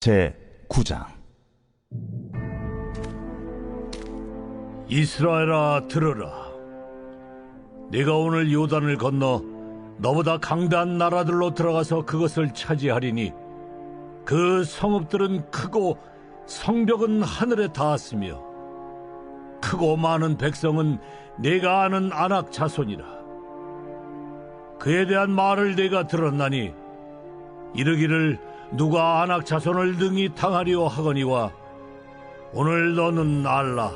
제9장. 이스라엘아, 들으라. 네가 오늘 요단을 건너 너보다 강대한 나라들로 들어가서 그것을 차지하리니 그 성읍들은 크고 성벽은 하늘에 닿았으며 크고 많은 백성은 네가 아는 아낙 자손이라. 그에 대한 말을 네가 들었나니 이르기를 누가 아낙 자손을 능히 당하리오 하거니와 오늘 너는 알라.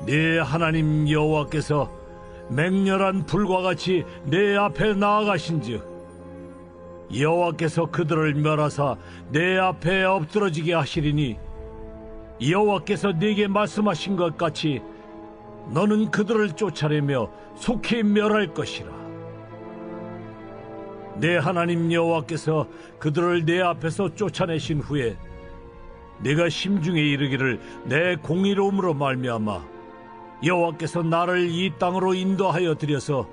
네 하나님 여호와께서 맹렬한 불과 같이 내 앞에 나아가신즉 여호와께서 그들을 멸하사 내 앞에 엎드러지게 하시리니 여호와께서 네게 말씀하신 것 같이 너는 그들을 쫓아내며 속히 멸할 것이라. 내 하나님 여호와께서 그들을 내 앞에서 쫓아내신 후에 내가 심중에 이르기를 내 공의로움으로 말미암아 여호와께서 나를 이 땅으로 인도하여 들여서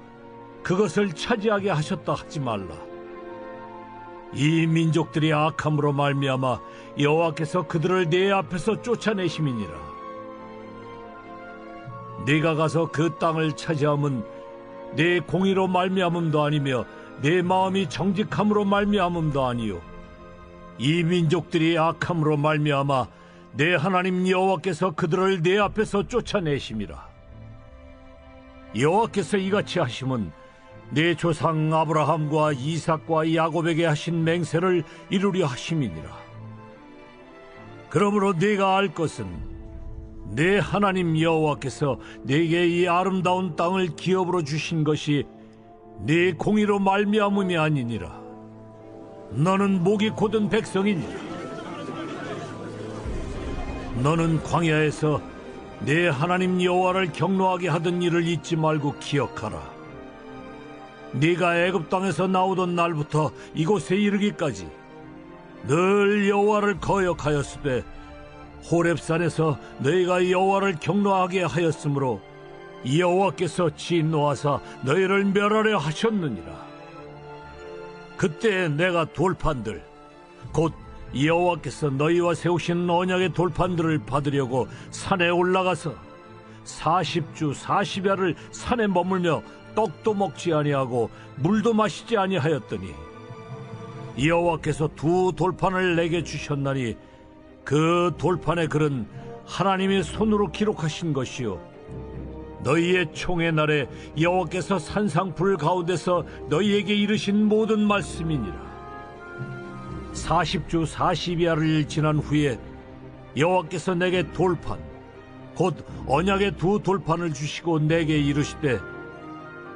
그것을 차지하게 하셨다 하지 말라. 이 민족들이 악함으로 말미암아 여호와께서 그들을 내 앞에서 쫓아내심이니라. 네가 가서 그 땅을 차지함은 내 공의로 말미암음도 아니며 내 마음이 정직함으로 말미암음도 아니요 이 민족들이 악함으로 말미암아 내 하나님 여호와께서 그들을 내 앞에서 쫓아내심이라. 여호와께서 이같이 하심은 내 조상 아브라함과 이삭과 야곱에게 하신 맹세를 이루려 하심이니라. 그러므로 네가 알 것은 내 하나님 여호와께서 네게 이 아름다운 땅을 기업으로 주신 것이 네 공의로 말미암음이 아니니라. 너는 목이 곧은 백성이니라. 너는 광야에서 내 하나님 여호와를 경노하게 하던 일을 잊지 말고 기억하라. 네가 애굽 땅에서 나오던 날부터 이곳에 이르기까지 늘 여호와를 거역하였으되 호렙산에서 너희가 여호와를 경노하게 하였으므로 여호와께서 진노하사 너희를 멸하려 하셨느니라. 그때 내가 돌판들 곧 여호와께서 너희와 세우신 언약의 돌판들을 받으려고 산에 올라가서 40주 40야를 산에 머물며 떡도 먹지 아니하고 물도 마시지 아니하였더니 여호와께서 두 돌판을 내게 주셨나니 그 돌판의 글은 하나님의 손으로 기록하신 것이요 너희의 총의 날에 여호와께서 산상불 가운데서 너희에게 이르신 모든 말씀이니라. 40주 40야를 지난 후에 여호와께서 내게 돌판 곧 언약의 두 돌판을 주시고 내게 이르시되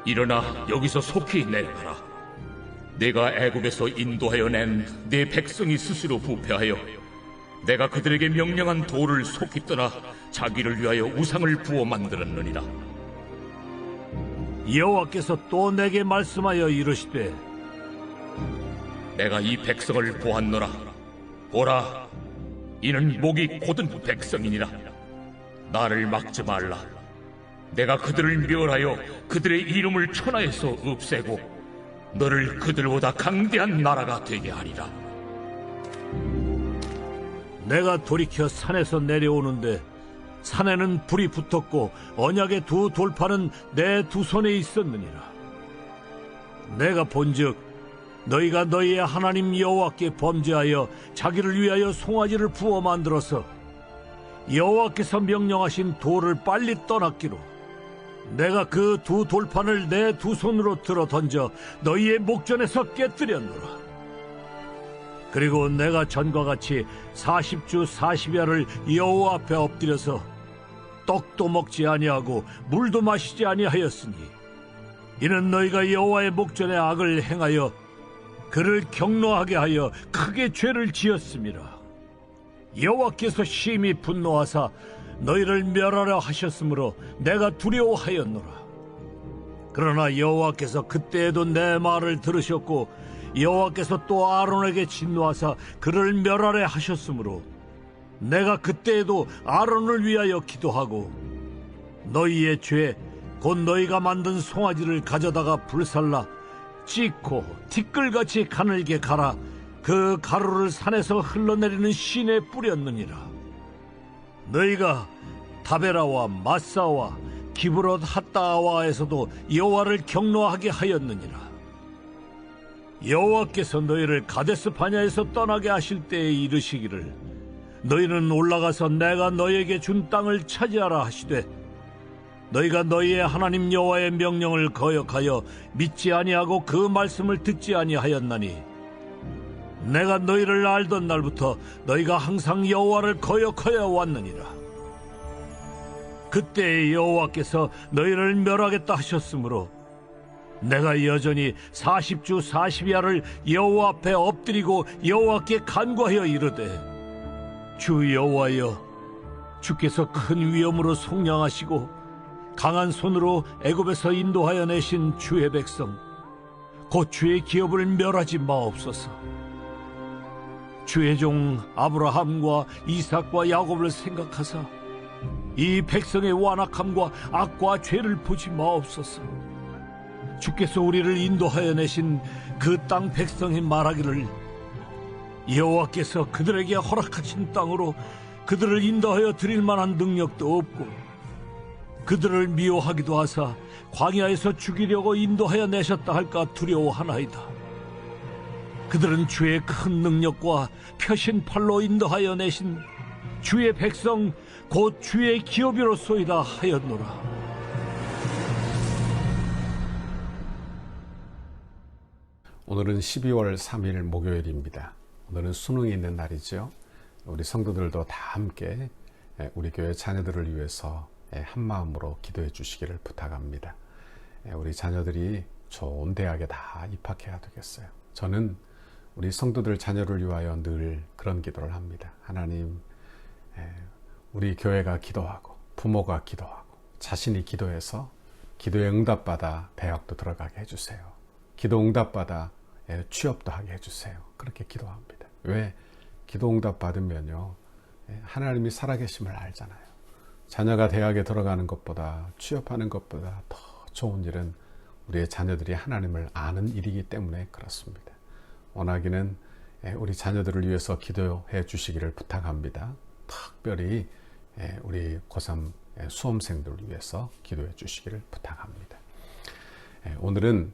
일어나 여기서 속히 내려가라. 내가 애굽에서 인도하여 낸 네 백성이 스스로 부패하여 내가 그들에게 명령한 돌을 속히 떠나 자기를 위하여 우상을 부어 만들었느니라. 여호와께서 또 내게 말씀하여 이르시되 내가 이 백성을 보았노라. 보라, 이는 목이 곧은 백성이니라. 나를 막지 말라. 내가 그들을 멸하여 그들의 이름을 천하에서 없애고 너를 그들보다 강대한 나라가 되게 하리라. 내가 돌이켜 산에서 내려오는데 산에는 불이 붙었고 언약의 두 돌판은 내 두 손에 있었느니라. 내가 본즉 너희가 너희의 하나님 여호와께 범죄하여 자기를 위하여 송아지를 부어 만들어서 여호와께서 명령하신 돌을 빨리 떠났기로 내가 그 두 돌판을 내 두 손으로 들어 던져 너희의 목전에서 깨뜨렸노라. 그리고 내가 전과 같이 40주 40야를 여호와 앞에 엎드려서 떡도 먹지 아니하고 물도 마시지 아니하였으니 이는 너희가 여호와의 목전에 악을 행하여 그를 경노하게 하여 크게 죄를 지었음이라. 여호와께서 심히 분노하사 너희를 멸하려 하셨으므로 내가 두려워하였노라. 그러나 여호와께서 그때에도 내 말을 들으셨고 여호와께서 또 아론에게 진노하사 그를 멸하려 하셨으므로 내가 그때에도 아론을 위하여 기도하고 너희의 죄 곧 너희가 만든 송아지를 가져다가 불살라 찢고 티끌같이 가늘게 갈아 그 가루를 산에서 흘러내리는 신에 뿌렸느니라. 너희가 다베라와 마사와 기브롯 핫다아와에서도 여호와를 경노하게 하였느니라. 여호와께서 너희를 가데스 바냐에서 떠나게 하실 때에 이르시기를 너희는 올라가서 내가 너희에게 준 땅을 차지하라 하시되 너희가 너희의 하나님 여호와의 명령을 거역하여 믿지 아니하고 그 말씀을 듣지 아니하였나니 내가 너희를 알던 날부터 너희가 항상 여호와를 거역하여 왔느니라. 그때 여호와께서 너희를 멸하겠다 하셨으므로 내가 여전히 40주 40야를 여호와 앞에 엎드리고 여호와께 간구하여 이르되 주 여호와여, 주께서 큰 위엄으로 속량하시고 강한 손으로 애굽에서 인도하여 내신 주의 백성 곧 주의 기업을 멸하지 마옵소서. 주의 종 아브라함과 이삭과 야곱을 생각하사 이 백성의 완악함과 악과 죄를 보지 마옵소서. 주께서 우리를 인도하여 내신 그 땅 백성이 말하기를 여호와께서 그들에게 허락하신 땅으로 그들을 인도하여 드릴 만한 능력도 없고 그들을 미워하기도 하사 광야에서 죽이려고 인도하여 내셨다 할까 두려워하나이다. 그들은 주의 큰 능력과 펴신 팔로 인도하여 내신 주의 백성 곧 주의 기업이로소이다 하였노라. 오늘은 12월 3일 목요일입니다. 오늘은 수능이 있는 날이죠. 우리 성도들도 다 함께 우리 교회 자녀들을 위해서 한 마음으로 기도해 주시기를 부탁합니다. 우리 자녀들이 좋은 대학에 다 입학해야 되겠어요. 저는 우리 성도들 자녀를 위하여 늘 그런 기도를 합니다. 하나님, 우리 교회가 기도하고 부모가 기도하고 자신이 기도해서 기도에 응답받아 대학도 들어가게 해주세요. 기도 응답받아 취업도 하게 해주세요. 그렇게 기도합니다. 왜? 기도 응답 받으면요, 하나님이 살아계심을 알잖아요. 자녀가 대학에 들어가는 것보다 취업하는 것보다 더 좋은 일은 우리의 자녀들이 하나님을 아는 일이기 때문에 그렇습니다. 원하기는 우리 자녀들을 위해서 기도해 주시기를 부탁합니다. 특별히 우리 고3 수험생들을 위해서 기도해 주시기를 부탁합니다. 오늘은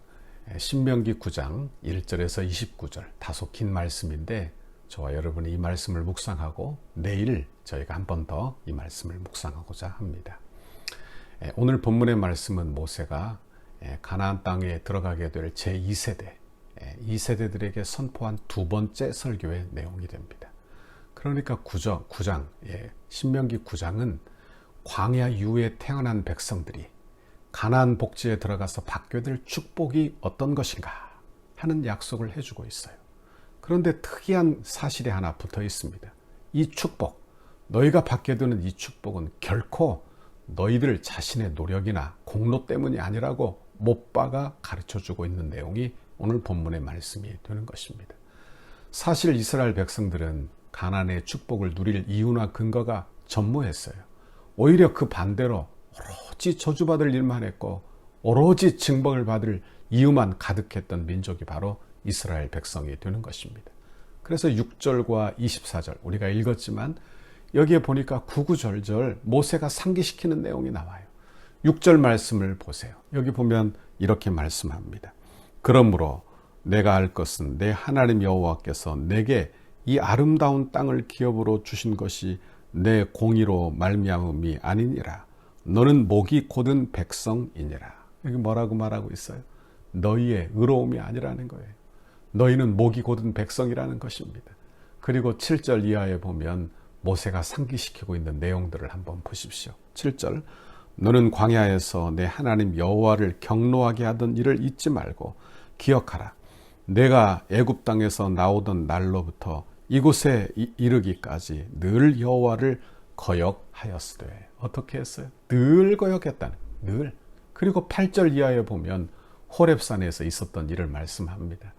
신명기 9장 1절에서 29절, 다소 긴 말씀인데 저와 여러분이 이 말씀을 묵상하고 내일 저희가 한 번 더 이 말씀을 묵상하고자 합니다. 오늘 본문의 말씀은 모세가 가나안 땅에 들어가게 될 제2세대, 2세대들에게 선포한 두 번째 설교의 내용이 됩니다. 그러니까 9장, 신명기 9장은 광야 이후에 태어난 백성들이 가나안 복지에 들어가서 받게 될 축복이 어떤 것인가 하는 약속을 해주고 있어요. 그런데 특이한 사실이 하나 붙어 있습니다. 이 축복, 너희가 받게 되는 이 축복은 결코 너희들 자신의 노력이나 공로 때문이 아니라고 못 박아 가르쳐주고 있는 내용이 오늘 본문의 말씀이 되는 것입니다. 사실 이스라엘 백성들은 가나안의 축복을 누릴 이유나 근거가 전무했어요. 오히려 그 반대로 오로지 저주받을 일만 했고 오로지 징벌을 받을 이유만 가득했던 민족이 바로 이스라엘 백성이 되는 것입니다. 그래서 6절과 24절 우리가 읽었지만 여기에 보니까 구구절절 모세가 상기시키는 내용이 나와요. 6절 말씀을 보세요. 여기 보면 이렇게 말씀합니다. 그러므로 내가 알 것은 내 하나님 여호와께서 내게 이 아름다운 땅을 기업으로 주신 것이 내 공의로 말미암음이 아니니라. 너는 목이 곧은 백성이니라. 여기 뭐라고 말하고 있어요? 너희의 의로움이 아니라는 거예요. 너희는 목이 곧은 백성이라는 것입니다. 그리고 7절 이하에 보면 모세가 상기시키고 있는 내용들을 한번 보십시오. 7절 너는 광야에서 내 하나님 여호와를 경노하게 하던 일을 잊지 말고 기억하라. 내가 애굽 땅에서 나오던 날로부터 이곳에 이르기까지 늘 여호와를 거역하였으되. 어떻게 했어요? 늘 거역했다는, 늘. 그리고 8절 이하에 보면 호렙산에서 있었던 일을 말씀합니다.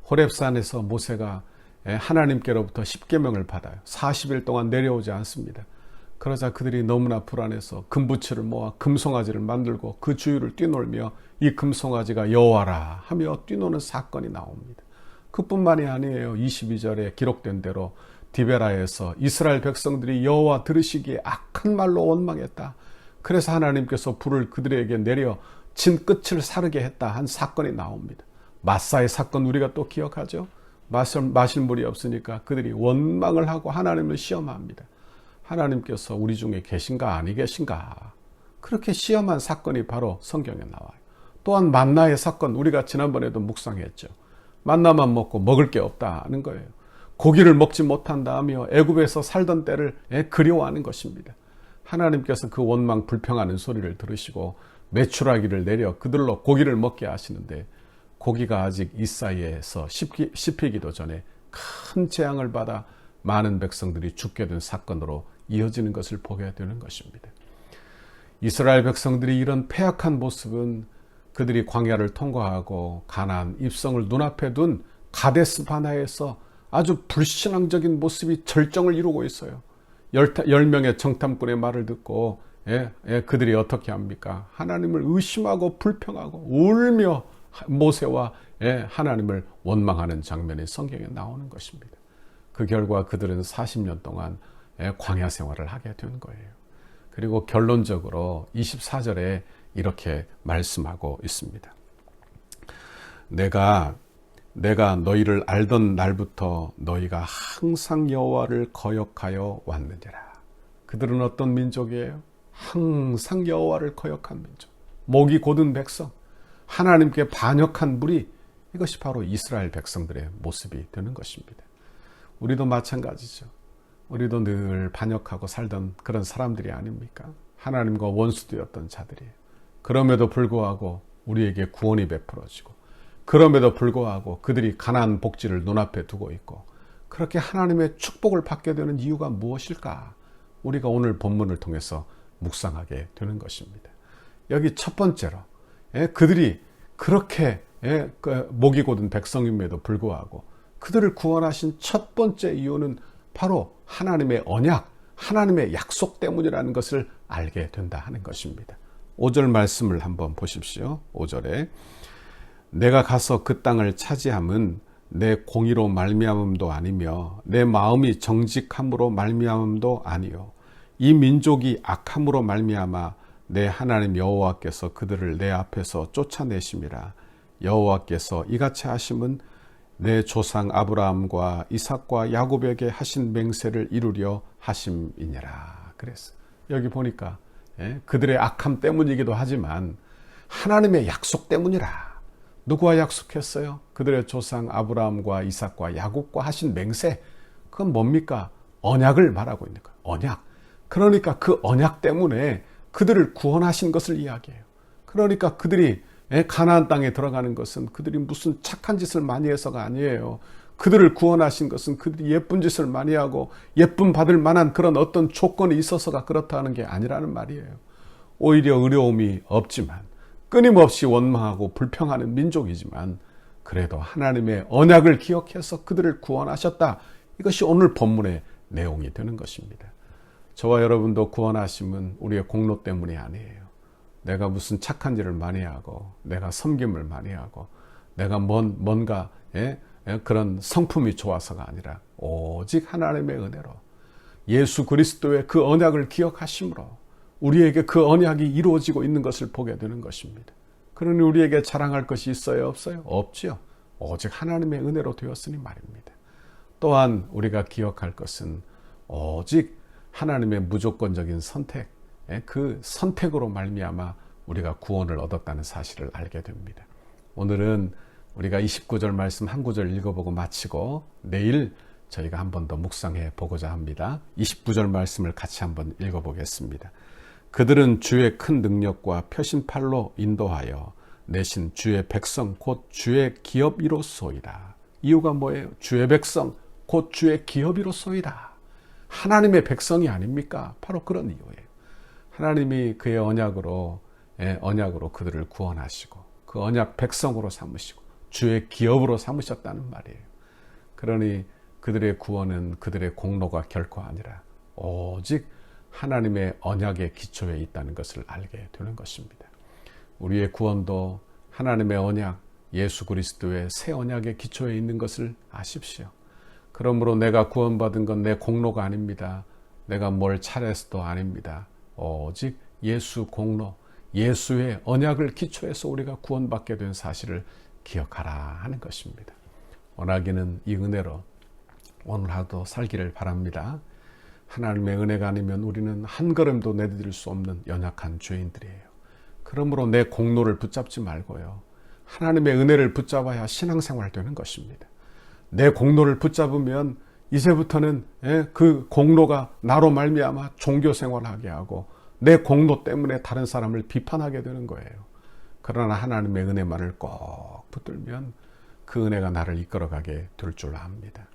호렙산에서 모세가 하나님께로부터 십계명을 받아요. 40일 동안 내려오지 않습니다. 그러자 그들이 너무나 불안해서 금부치를 모아 금송아지를 만들고 그 주위를 뛰놀며 이 금송아지가 여호와라 하며 뛰노는 사건이 나옵니다. 그뿐만이 아니에요. 22절에 기록된 대로 디베라에서 이스라엘 백성들이 여호와 들으시기에 악한 말로 원망했다. 그래서 하나님께서 불을 그들에게 내려 진 끝을 사르게 했다 한 사건이 나옵니다. 마사의 사건 우리가 또 기억하죠. 마실 물이 없으니까 그들이 원망을 하고 하나님을 시험합니다. 하나님께서 우리 중에 계신가 아니 계신가, 그렇게 시험한 사건이 바로 성경에 나와요. 또한 만나의 사건, 우리가 지난번에도 묵상했죠. 만나만 먹고 먹을 게 없다는 거예요. 고기를 먹지 못한다며 애굽에서 살던 때를 그리워하는 것입니다. 하나님께서 그 원망 불평하는 소리를 들으시고 메추라기를 내려 그들로 고기를 먹게 하시는데, 고기가 아직 이 사이에서 씹히기도 전에 큰 재앙을 받아 많은 백성들이 죽게 된 사건으로 이어지는 것을 보게 되는 것입니다. 이스라엘 백성들이 이런 패악한 모습은 그들이 광야를 통과하고 가나안 입성을 눈앞에 둔 가데스 바나에서 아주 불신앙적인 모습이 절정을 이루고 있어요. 10명의 정탐꾼의 말을 듣고 그들이 어떻게 합니까? 하나님을 의심하고 불평하고 울며 모세와 하나님을 원망하는 장면이 성경에 나오는 것입니다. 그 결과 그들은 40년 동안 광야 생활을 하게 된 거예요. 그리고 결론적으로 24절에 이렇게 말씀하고 있습니다. 내가 너희를 알던 날부터 너희가 항상 여호와를 거역하여 왔느니라. 그들은 어떤 민족이에요? 항상 여호와를 거역한 민족, 목이 곧은 백성, 하나님께 반역한 무리, 이것이 바로 이스라엘 백성들의 모습이 되는 것입니다. 우리도 마찬가지죠. 우리도 늘 반역하고 살던 그런 사람들이 아닙니까? 하나님과 원수되었던 자들이에요. 그럼에도 불구하고 우리에게 구원이 베풀어지고, 그럼에도 불구하고 그들이 가나안 복지를 눈앞에 두고 있고, 그렇게 하나님의 축복을 받게 되는 이유가 무엇일까? 우리가 오늘 본문을 통해서 묵상하게 되는 것입니다. 여기 첫 번째로 그들이 그렇게 목이 곧은 백성임에도 불구하고 그들을 구원하신 첫 번째 이유는 바로 하나님의 언약, 하나님의 약속 때문이라는 것을 알게 된다 하는 것입니다. 5절 말씀을 한번 보십시오. 5절에 내가 가서 그 땅을 차지함은 내 공의로 말미암음도 아니며 내 마음이 정직함으로 말미암음도 아니요 이 민족이 악함으로 말미암아 내 하나님 여호와께서 그들을 내 앞에서 쫓아내심이라. 여호와께서 이같이 하심은 내 조상 아브라함과 이삭과 야곱에게 하신 맹세를 이루려 하심이니라. 그래서 여기 보니까 그들의 악함 때문이기도 하지만 하나님의 약속 때문이라. 누구와 약속했어요? 그들의 조상 아브라함과 이삭과 야곱과 하신 맹세. 그건 뭡니까? 언약을 말하고 있는 거예요. 언약. 그러니까 그 언약 때문에 그들을 구원하신 것을 이야기해요. 그러니까 그들이 가나안 땅에 들어가는 것은 그들이 무슨 착한 짓을 많이 해서가 아니에요. 그들을 구원하신 것은 그들이 예쁜 짓을 많이 하고 예쁨 받을 만한 그런 어떤 조건이 있어서가 그렇다는 게 아니라는 말이에요. 오히려 어려움이 없지만, 끊임없이 원망하고 불평하는 민족이지만, 그래도 하나님의 언약을 기억해서 그들을 구원하셨다. 이것이 오늘 본문의 내용이 되는 것입니다. 저와 여러분도 구원하심은 우리의 공로 때문이 아니에요. 내가 무슨 착한 일을 많이 하고, 내가 섬김을 많이 하고, 내가 뭔가 그런 성품이 좋아서가 아니라 오직 하나님의 은혜로, 예수 그리스도의 그 언약을 기억하심으로 우리에게 그 언약이 이루어지고 있는 것을 보게 되는 것입니다. 그러니 우리에게 자랑할 것이 있어요? 없어요? 없지요. 오직 하나님의 은혜로 되었으니 말입니다. 또한 우리가 기억할 것은 오직 하나님의 무조건적인 선택, 그 선택으로 말미암아 우리가 구원을 얻었다는 사실을 알게 됩니다. 오늘은 우리가 29절 말씀 한 구절 읽어보고 마치고 내일 저희가 한 번 더 묵상해 보고자 합니다. 29절 말씀을 같이 한번 읽어보겠습니다. 그들은 주의 큰 능력과 표신팔로 인도하여 내신 주의 백성 곧 주의 기업이로소이다. 이유가 뭐예요? 주의 백성 곧 주의 기업이로소이다. 하나님의 백성이 아닙니까? 바로 그런 이유예요. 하나님이 그의 언약으로 그들을 구원하시고 그 언약 백성으로 삼으시고 주의 기업으로 삼으셨다는 말이에요. 그러니 그들의 구원은 그들의 공로가 결코 아니라 오직 하나님의 언약의 기초에 있다는 것을 알게 되는 것입니다. 우리의 구원도 하나님의 언약, 예수 그리스도의 새 언약의 기초에 있는 것을 아십시오. 그러므로 내가 구원받은 건 내 공로가 아닙니다. 내가 뭘 잘해서도 아닙니다. 오직 예수 공로, 예수의 언약을 기초해서 우리가 구원받게 된 사실을 기억하라 하는 것입니다. 원하기는 이 은혜로 오늘 하루도 살기를 바랍니다. 하나님의 은혜가 아니면 우리는 한 걸음도 내디딜 수 없는 연약한 죄인들이에요. 그러므로 내 공로를 붙잡지 말고요. 하나님의 은혜를 붙잡아야 신앙생활 되는 것입니다. 내 공로를 붙잡으면 이제부터는 그 공로가 나로 말미암아 종교생활하게 하고 내 공로 때문에 다른 사람을 비판하게 되는 거예요. 그러나 하나님의 은혜만을 꼭 붙들면 그 은혜가 나를 이끌어가게 될 줄 압니다.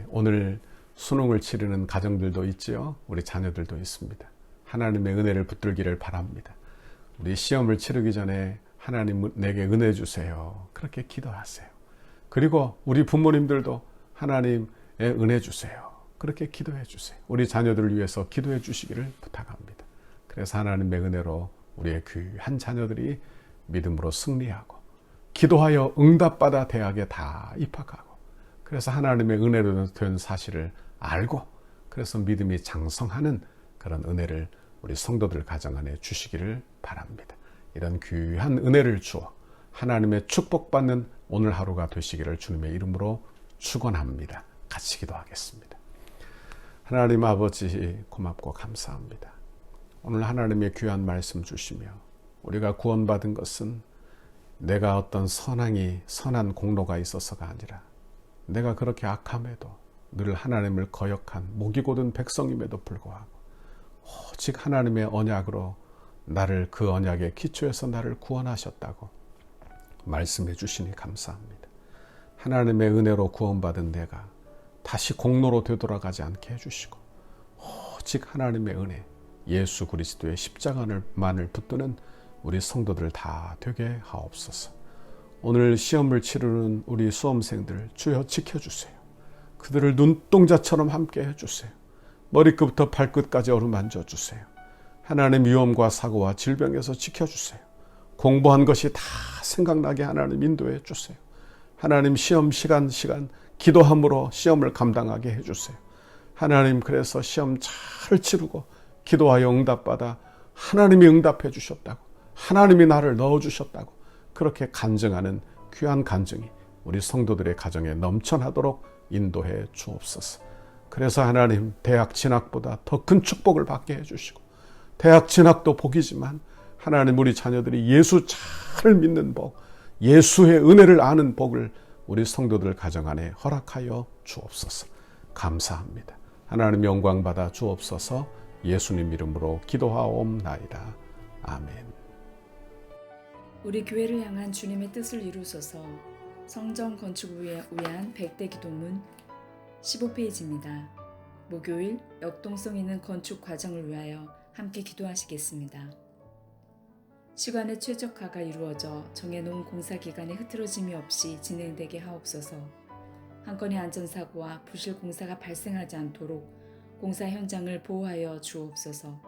오늘 수능을 치르는 가정들도 있지요. 우리 자녀들도 있습니다. 하나님의 은혜를 붙들기를 바랍니다. 우리 시험을 치르기 전에 하나님 내게 은혜 주세요. 그렇게 기도하세요. 그리고 우리 부모님들도 하나님의 은혜 주세요. 그렇게 기도해 주세요. 우리 자녀들을 위해서 기도해 주시기를 부탁합니다. 그래서 하나님의 은혜로 우리의 귀한 자녀들이 믿음으로 승리하고 기도하여 응답받아 대학에 다 입학하고 그래서 하나님의 은혜로 된 사실을 알고 그래서 믿음이 장성하는 그런 은혜를 우리 성도들 가정 안에 주시기를 바랍니다. 이런 귀한 은혜를 주어 하나님의 축복받는 오늘 하루가 되시기를 주님의 이름으로 축원합니다. 같이 기도하겠습니다. 하나님 아버지 고맙고 감사합니다. 오늘 하나님의 귀한 말씀 주시며 우리가 구원받은 것은 내가 어떤 선한 공로가 있어서가 아니라 내가 그렇게 악함에도 늘 하나님을 거역한 목이 곧은 백성임에도 불구하고 오직 하나님의 언약으로 나를 그 언약의 기초에서 나를 구원하셨다고 말씀해 주시니 감사합니다. 하나님의 은혜로 구원받은 내가 다시 공로로 되돌아가지 않게 해주시고 오직 하나님의 은혜 예수 그리스도의 십자가만을 붙드는 우리 성도들 다 되게 하옵소서. 오늘 시험을 치르는 우리 수험생들 주여 지켜주세요. 그들을 눈동자처럼 함께 해주세요. 머리끝부터 발끝까지 어루만져 주세요. 하나님 위험과 사고와 질병에서 지켜주세요. 공부한 것이 다 생각나게 하나님 인도해 주세요. 하나님 시험 시간 기도함으로 시험을 감당하게 해주세요. 하나님 그래서 시험 잘 치르고 기도하여 응답받아 하나님이 응답해 주셨다고 하나님이 나를 넣어주셨다고 그렇게 간증하는 귀한 간증이 우리 성도들의 가정에 넘쳐나도록 인도해 주옵소서. 그래서 하나님 대학 진학보다 더 큰 축복을 받게 해주시고 대학 진학도 복이지만 하나님 우리 자녀들이 예수 잘 믿는 복 예수의 은혜를 아는 복을 우리 성도들 가정 안에 허락하여 주옵소서. 감사합니다. 하나님 영광 받아 주옵소서. 예수님 이름으로 기도하옵나이다. 아멘. 우리 교회를 향한 주님의 뜻을 이루소서. 성전 건축을 위한 100대 기도문 15페이지입니다. 목요일 역동성 있는 건축 과정을 위하여 함께 기도하시겠습니다. 시간의 최적화가 이루어져 정해놓은 공사 기간에 흐트러짐이 없이 진행되게 하옵소서. 한 건의 안전사고와 부실 공사가 발생하지 않도록 공사 현장을 보호하여 주옵소서.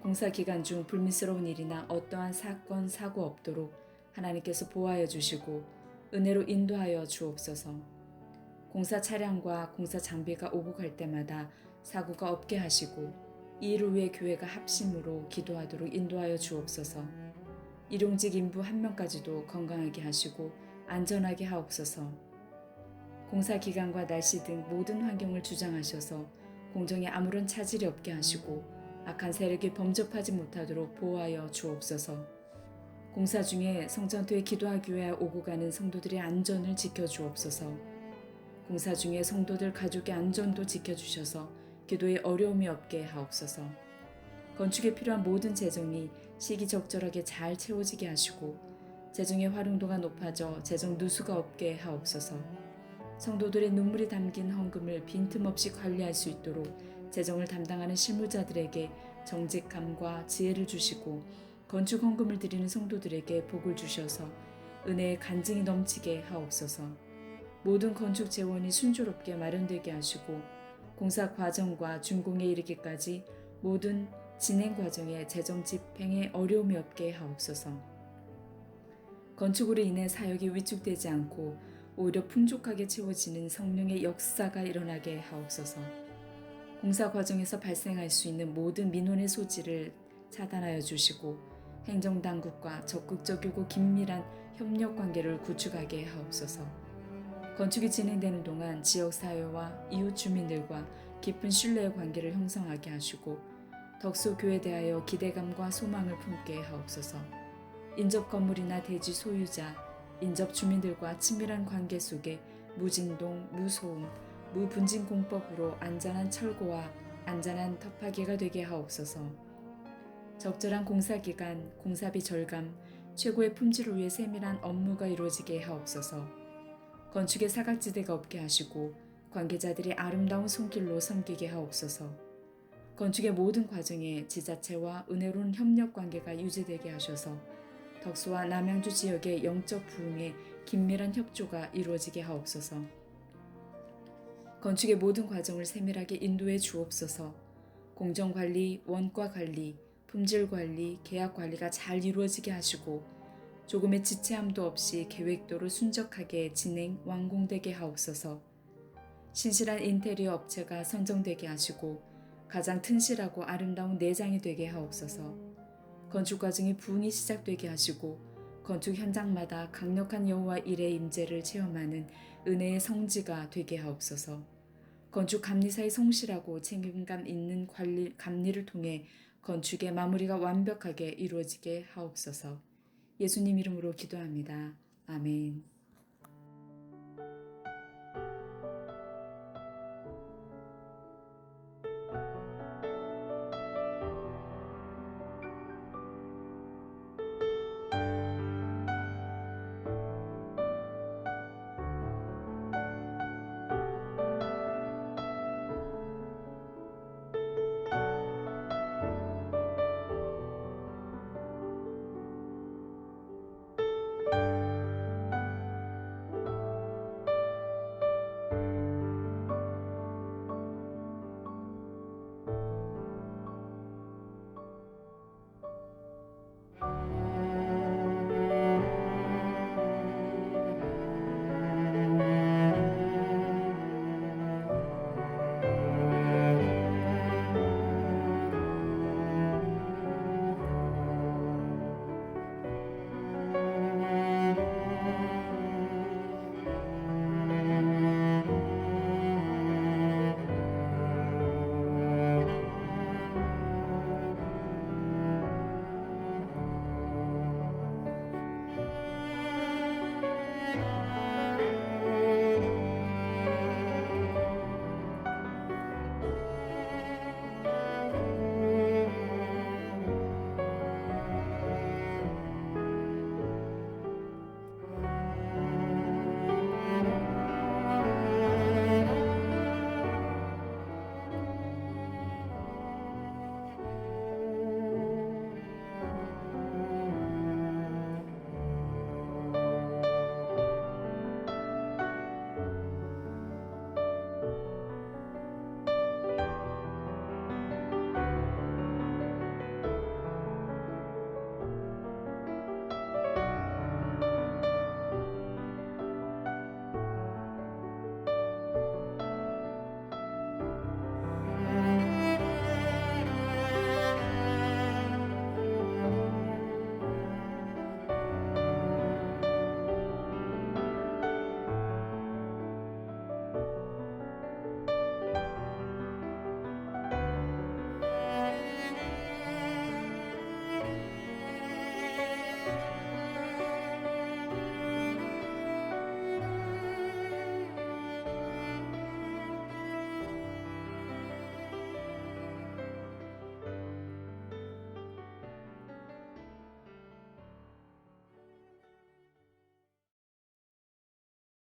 공사 기간 중 불미스러운 일이나 어떠한 사건, 사고 없도록 하나님께서 보호하여 주시고 은혜로 인도하여 주옵소서. 공사 차량과 공사 장비가 오고 갈 때마다 사고가 없게 하시고 이 일을 위해 교회가 합심으로 기도하도록 인도하여 주옵소서. 일용직 인부 한 명까지도 건강하게 하시고 안전하게 하옵소서. 공사 기간과 날씨 등 모든 환경을 주장하셔서 공정에 아무런 차질이 없게 하시고 악한 세력이 범접하지 못하도록 보호하여 주옵소서. 공사 중에 성전토에 기도하기 위해 오고 가는 성도들의 안전을 지켜주옵소서. 공사 중에 성도들 가족의 안전도 지켜주셔서 기도에 어려움이 없게 하옵소서. 건축에 필요한 모든 재정이 시기적절하게 잘 채워지게 하시고 재정의 활용도가 높아져 재정 누수가 없게 하옵소서. 성도들의 눈물이 담긴 헌금을 빈틈없이 관리할 수 있도록 재정을 담당하는 실무자들에게 정직함과 지혜를 주시고 건축 헌금을 드리는 성도들에게 복을 주셔서 은혜의 간증이 넘치게 하옵소서. 모든 건축 재원이 순조롭게 마련되게 하시고 공사 과정과 준공에 이르기까지 모든 진행 과정에 재정 집행에 어려움이 없게 하옵소서. 건축으로 인해 사역이 위축되지 않고 오히려 풍족하게 채워지는 성령의 역사가 일어나게 하옵소서. 공사 과정에서 발생할 수 있는 모든 민원의 소지를 차단하여 주시고 행정당국과 적극적이고 긴밀한 협력 관계를 구축하게 하옵소서. 건축이 진행되는 동안 지역사회와 이웃 주민들과 깊은 신뢰의 관계를 형성하게 하시고 덕소교회에 대하여 기대감과 소망을 품게 하옵소서. 인접 건물이나 대지 소유자, 인접 주민들과 친밀한 관계 속에 무진동, 무소음, 무분진 공법으로 안전한 철거와 안전한 터파기가 되게 하옵소서. 적절한 공사기간, 공사비 절감, 최고의 품질을 위해 세밀한 업무가 이루어지게 하옵소서. 건축에 사각지대가 없게 하시고 관계자들이 아름다운 손길로 섬기게 하옵소서. 건축의 모든 과정에 지자체와 은혜로운 협력 관계가 유지되게 하셔서 덕소와 남양주 지역의 영적 부흥에 긴밀한 협조가 이루어지게 하옵소서. 건축의 모든 과정을 세밀하게 인도해 주옵소서. 공정관리, 원가관리, 품질관리, 계약관리가 잘 이루어지게 하시고 조금의 지체함도 없이 계획도로 순적하게 진행, 완공되게 하옵소서. 신실한 인테리어 업체가 선정되게 하시고 가장 튼실하고 아름다운 내장이 되게 하옵소서. 건축 과정이 부흥이 시작되게 하시고 건축 현장마다 강력한 여호와 일의 임재를 체험하는 은혜의 성지가 되게 하옵소서. 건축 감리사의 성실하고 책임감 있는 감리를 통해 건축의 마무리가 완벽하게 이루어지게 하옵소서. 예수님 이름으로 기도합니다. 아멘.